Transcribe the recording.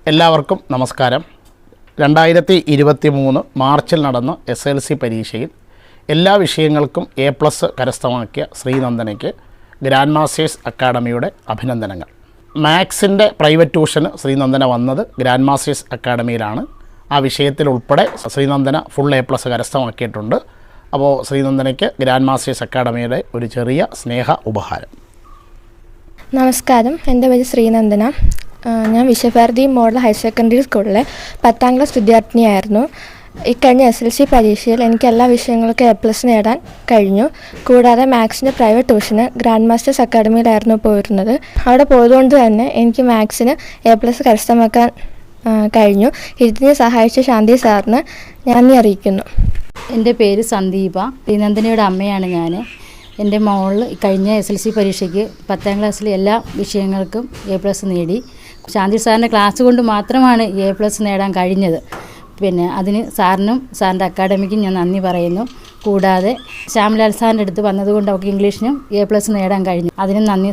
എല്ലാവർക്കും നമസ്കാരം. 2023 മാർച്ചിൽ നടന്ന SLC പരീക്ഷയിൽ എല്ലാ വിഷയങ്ങൾക്കും A+ കരസ്ഥമാക്കിയ ശ്രീനന്ദനയ്ക്ക് ഗ്രാൻഡ് മാസ്റ്റേഴ്സ് അക്കാഡമിയുടെ അഭിനന്ദനങ്ങൾ. മാത്സിൻ്റെ പ്രൈവറ്റ് ട്യൂഷന് ശ്രീനന്ദന വന്നത് ഗ്രാൻഡ് മാസ്റ്റേഴ്സ് അക്കാഡമിയിലാണ്. ആ വിഷയത്തിൽ ഉൾപ്പെടെ ശ്രീനന്ദന ഫുൾ A+ കരസ്ഥമാക്കിയിട്ടുണ്ട്. അപ്പോൾ ശ്രീനന്ദനയ്ക്ക് ഗ്രാൻഡ് മാസ്റ്റേഴ്സ് അക്കാഡമിയുടെ ഒരു ചെറിയ സ്നേഹ ഉപഹാരം. നമസ്കാരം, എൻ്റെ പേര് ശ്രീനന്ദന. ഞാൻ വിശ്വഭാരതി മോഡൽ ഹയർ സെക്കൻഡറി സ്കൂളിലെ 10ാം ക്ലാസ് വിദ്യാർത്ഥിനിയായിരുന്നു. ഇക്കഴിഞ്ഞ SLC പരീക്ഷയിൽ എനിക്ക് എല്ലാ വിഷയങ്ങൾക്കും A+ നേടാൻ കഴിഞ്ഞു. കൂടാതെ മാത്സിൻ്റെ പ്രൈവറ്റ് ട്യൂഷന് ഗ്രാൻഡ് മാസ്റ്റേഴ്സ് അക്കാഡമിയിലായിരുന്നു പോയിരുന്നത്. അവിടെ പോയതുകൊണ്ട് തന്നെ എനിക്ക് മാത്സിന് A+ കരസ്ഥമാക്കാൻ കഴിഞ്ഞു. ഇതിനെ സഹായിച്ച ശാന്തി സാറിന് നന്ദി അറിയിക്കുന്നു. എൻ്റെ പേര് സന്ദീപ. ശ്രീനന്ദനയുടെ അമ്മയാണ് ഞാൻ. എൻ്റെ മോൾ കഴിഞ്ഞ SLC പരീക്ഷയ്ക്ക് 10ാം ക്ലാസ്സിലെ എല്ലാ വിഷയങ്ങൾക്കും A+ നേടി. ശാന്തി സാറിൻ്റെ ക്ലാസ് കൊണ്ട് മാത്രമാണ് A+ നേടാൻ കഴിഞ്ഞത്. പിന്നെ അതിന് സാറിനും സാറിൻ്റെ അക്കാഡമിക്കും ഞാൻ നന്ദി പറയുന്നു. കൂടാതെ ശ്യാംലാൽ സാറിൻ്റെ അടുത്ത് വന്നതുകൊണ്ട് അവർക്ക് ഇംഗ്ലീഷിനും A+ നേടാൻ കഴിഞ്ഞു. അതിനും നന്ദി.